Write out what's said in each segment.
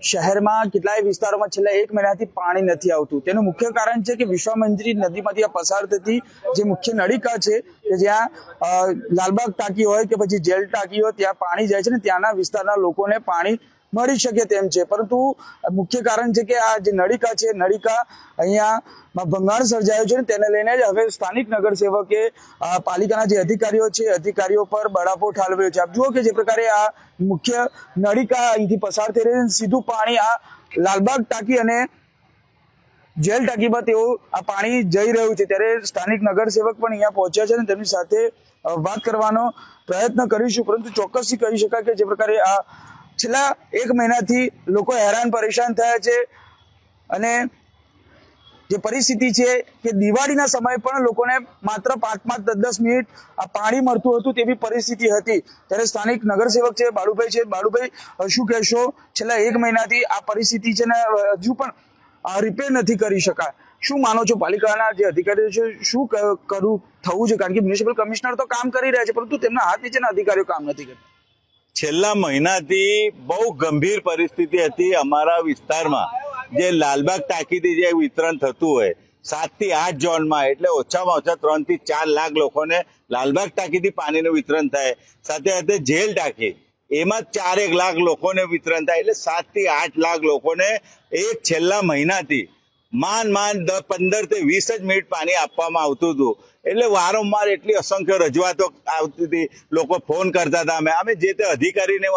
શહેરમાં કેટલાય વિસ્તારોમાં છેલ્લા 1 મહિનાથી પાણી નથી આવતું। તેનું મુખ્ય કારણ છે કે વિશ્વામિત્રી નદીમાંથી પસાર થતી જે મુખ્ય નળિકા છે કે જ્યાં લાલબાગ ટાંકી હોય કે પછી જેલ ટાંકી હોય ત્યાં પાણી જાય છે ને ત્યાંના વિસ્તારના લોકોને પાણી મળી શકે તેમ છે, પરંતુ મુખ્ય કારણ છે કે આ જે નળિકા છે નળિકા અહીંયા ભંગાણ સર્જાયું છે ને તેને લઈને જ હવે સ્થાનિક નગરસેવકે પાલિકાના જે અધિકારીઓ છે અધિકારીઓ પર બળાપો ઠાલવ્યો છે। આપ જુઓ કે જે પ્રકારે આ મુખ્ય નળિકા અહીંથી પસાર થઈ રહી છે, સીધું પાણી આ લાલબાગ ટાંકી અને જેલ ટાંકીમાં તેઓ આ પાણી જઈ રહ્યું છે। ત્યારે સ્થાનિક નગરસેવક પણ અહીંયા પહોંચ્યા છે અને તેમની સાથે વાત કરવાનો પ્રયત્ન કરીશું, પરંતુ ચોક્કસથી કહી શકાય કે જે પ્રકારે આ છેલ્લા 1 મહિનાથી લોકો હેરાન પરેશાન થયા છે અને જે પરિસ્થિતિ છે કે દિવાળીના સમયે પણ લોકોને માત્ર 5-5, 10-10 મિનિટ આ પાણી મળતું હતું તેવી પરિસ્થિતિ હતી। ત્યારે સ્થાનિક નગરસેવક છે બાળુભાઈ છે। બાળુભાઈ, શું કહેશો? છેલ્લા 1 મહિનાથી આ પરિસ્થિતિ છે ને હજુ પણ રિપેર નથી કરી શકાય, શું માનો છો? પાલિકાના જે અધિકારીઓ છે શું થવું છે? કારણ કે મ્યુનિસિપલ કમિશનર તો કામ કરી રહ્યા છે પરંતુ તેમના હાથ નીચેના અધિકારીઓ કામ નથી કરતા। છેલ્લા મહિનાથી બહુ ગંભીર પરિસ્થિતિ હતી અમારા વિસ્તારમાં। જે લાલબાગ ટાંકીથી જે વિતરણ થતું હોય 7 થી 8 ઝોનમાં, એટલે ઓછામાં ઓછા 3 થી 4 લાખ લોકોને લાલબાગ ટાંકીથી પાણીનું વિતરણ થાય, સાથે સાથે જેલ ટાંકી એમાં 4-1 લાખ લોકોને વિતરણ થાય, એટલે 7 થી 8 લાખ લોકોને એક છેલ્લા મહિનાથી માંડ 15 થી 20 જ મિનિટ પાણી આપવામાં આવતું હતું। એટલે વારંવાર એટલી અસંખ્ય રજૂઆતો આવતી હતી, લોકો ફોન કરતા હતા, અમે જે તે અધિકારીને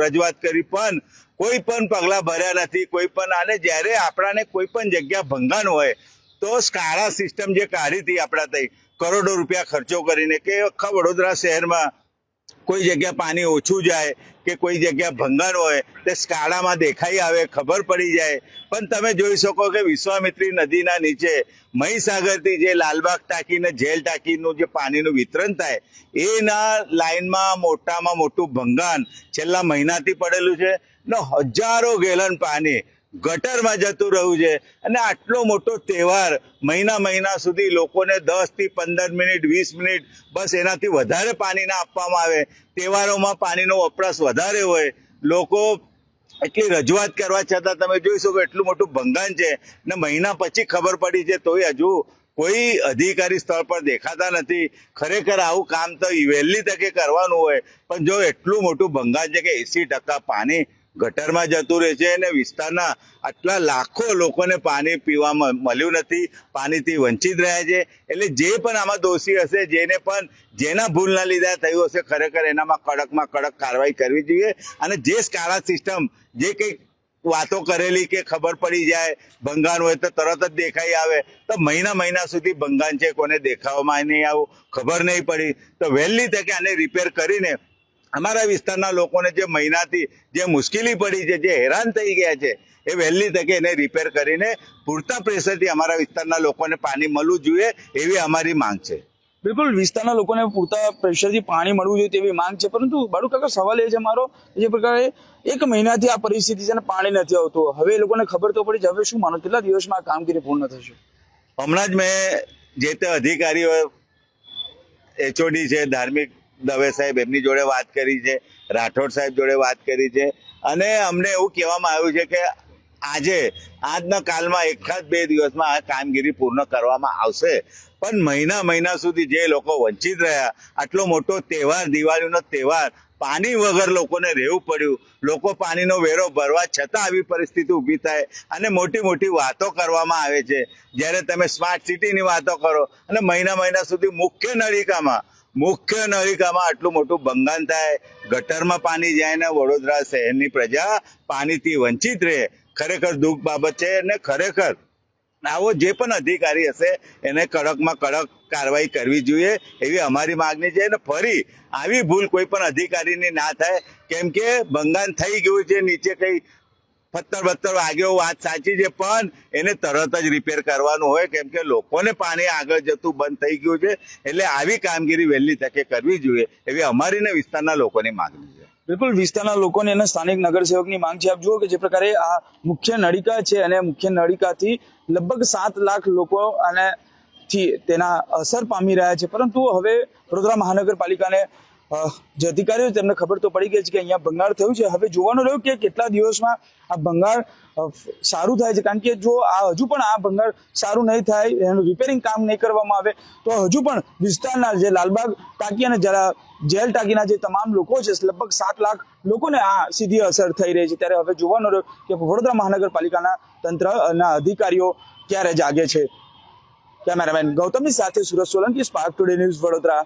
રજૂઆત કરી પણ કોઈ પણ પગલા ભર્યા નથી, કોઈ પણ। અને જ્યારે આપણાને કોઈ પણ જગ્યા ભંગાણ હોય તો સ્કાડા સિસ્ટમ જે કાઢી હતી આપણા તઈ કરોડો રૂપિયા ખર્ચો કરીને કે આખા વડોદરા શહેરમાં કોઈ જગ્યા પાણી ઓછું જાય કે કોઈ જગ્યા ભંગાણ હોય તે સ્કાડામાં દેખાઈ આવે, ખબર પડી જાય। પણ તમે જોઈ શકો કે વિશ્વામિત્રી નદીના નીચે મહીસાગરથી જે લાલબાગ ટાંકી ને જેલ ટાંકીનું જે પાણીનું વિતરણ થાય એના લાઈનમાં મોટામાં મોટું ભંગાણ છેલ્લા મહિનાથી પડેલું છે ને હજારો ગેલન પાણી ગટરમાં જતું રહ્યું છે। અને આટલો મોટો તહેવાર મહિના સુધી લોકોને 10 થી 15 મિનિટ 20 મિનિટ બસ એનાથી વધારે પાણી ના આપવામાં આવે। તહેવારોમાં પાણીનો વપરાશ વધારે હોય, લોકો એટલી રજૂઆત કરવા છતાં તમે જોઈ શકો એટલું મોટું ભંગાણ છે ને મહિના પછી ખબર પડી છે તોય હજુ કોઈ અધિકારી સ્થળ પર દેખાતા નથી। ખરેખર આવું કામ તો વહેલી તકે કરવાનું હોય, પણ જો એટલું મોટું ભંગાણ છે કે 80% પાણી ગટરમાં જતું રહે છે અને વિસ્તારના આટલા લાખો લોકોને પાણી પીવામાં મળ્યું નથી, પાણીથી વંચિત રહ્યા છે। એટલે જે પણ આમાં દોષી હશે, જેને પણ જેના ભૂલના લીધે થયું હશે, ખરેખર એનામાં કડકમાં કડક કાર્યવાહી કરવી જોઈએ। અને જે સ્કાડા સિસ્ટમ જે કંઈક વાતો કરેલી કે ખબર પડી જાય ભંગાણ હોય તો તરત જ દેખાઈ આવે, તો મહિના સુધી ભંગાણ છે કોને દેખાવામાં નહીં આવું, ખબર નહીં પડી, તો વહેલી તકે આને રિપેર કરીને અમારા વિસ્તારના લોકોને જે મહિનાથી જે મુશ્કેલી પડી છે, જે હેરાન થઈ ગયા છે, એ વહેલી તકે એને રિપેર કરીને પૂરતા પ્રેશરથી અમારા વિસ્તારના લોકોને પાણી મળવું જોઈએ એવી અમારી માંગ છે। બિલકુલ, વિસ્તારના લોકોને પૂરતા પ્રેશરથી પાણી મળવું જોઈએ તેવી માંગ છે, પરંતુ બાળુ કાકા સવાલ એ છે મારો, જે પ્રકારે 1 મહિનાથી આ પરિસ્થિતિ છે ને પાણી નથી આવતું, હવે એ લોકોને ખબર તો પડી છે, હવે શું માનો કેટલા દિવસમાં આ કામગીરી પૂર્ણ થશે? હમણાં જ મેં જે તે અધિકારીઓ HOD છે, ધાર્મિક દવે સાહેબ એમની જોડે વાત કરી છે, રાઠોડ સાહેબ જોડે વાત કરી છે, અને અમને એવું કહેવામાં આવ્યું છે કે આજના કાલમાં 1-2 દિવસમાં આ કામગીરી પૂર્ણ કરવામાં આવશે। પણ મહિના સુધી જે લોકો વંચિત રહ્યા, આટલો મોટો તહેવાર, દિવાળીનો તહેવાર, પાણી વગર લોકોને રહેવું પડ્યું, લોકો પાણીનો વેરો ભરવા છતાં આવી પરિસ્થિતિ ઊભી થાય અને મોટી વાતો કરવામાં આવે છે। જ્યારે તમે સ્માર્ટ સિટીની વાતો કરો અને મહિના સુધી મુખ્ય નળિકામાં આટલું મોટું ભંગાણ થાય, ગટરમાં પાણી જાય ને વડોદરા શહેરની પ્રજા પાણીથી વંચિત રહે, ખરેખર દુઃખ બાબત છે। અને ખરેખર આવો જે પણ અધિકારી હશે એને કડકમાં કડક કાર્યવાહી કરવી જોઈએ એવી અમારી માગણી છે। અને ફરી આવી ભૂલ કોઈ પણ અધિકારીની ના થાય, કેમ કે ભંગાણ થઈ ગયું છે, નીચે કઈ પથ્થર વાગ્યો, વાત સાચી છે, પણ એને તરત જ રિપેર કરવાનું હોય, કેમ કે લોકોને પાણી આગળ જતું બંધ થઈ ગયું છે। એટલે આવી કામગીરી વહેલી તકે કરવી જોઈએ એવી અમારી ને વિસ્તારના લોકોની માંગણી છે। બિલકુલ, વિસ્તારના લોકોની અને સ્થાનિક નગરસેવકની માંગ છે। આપ જુઓ કે જે પ્રકારે આ મુખ્ય નળિકા છે અને મુખ્ય નળિકાથી લગભગ 7 લાખ લોકો અને તેના અસર પામી રહ્યા છે, પરંતુ હવે વડોદરા મહાનગરપાલિકાને જે અધિકારીઓ તેમને ખબર તો પડી ગઈ છે કે અહીંયા ભંગાર થયું છે. હવે જોવાનું રહ્યું કે કેટલા દિવસમાં આ ભંગાર સારું થાય છે, કારણ કે જો આ હજુ પણ આ ભંગાર સારું નહીં થાય, એનું રિપેરિંગ કામ નહીં કરવામાં આવે તો હજુ પણ વિસ્તારના જે લાલબાગ ટાંકી અને જેલ ટાંકીના જે તમામ લોકો છે, લગભગ 7 લાખ લોકોને આ સીધી અસર થઈ રહી છે. ત્યારે હવે જોવાનું રહ્યું કે વડોદરા મહાનગરપાલિકાના તંત્રના અધિકારીઓ ક્યારે જાગે છે. કેમેરામેન ગૌતમની સાથે Surat Solanki, spark today news, Vadodara.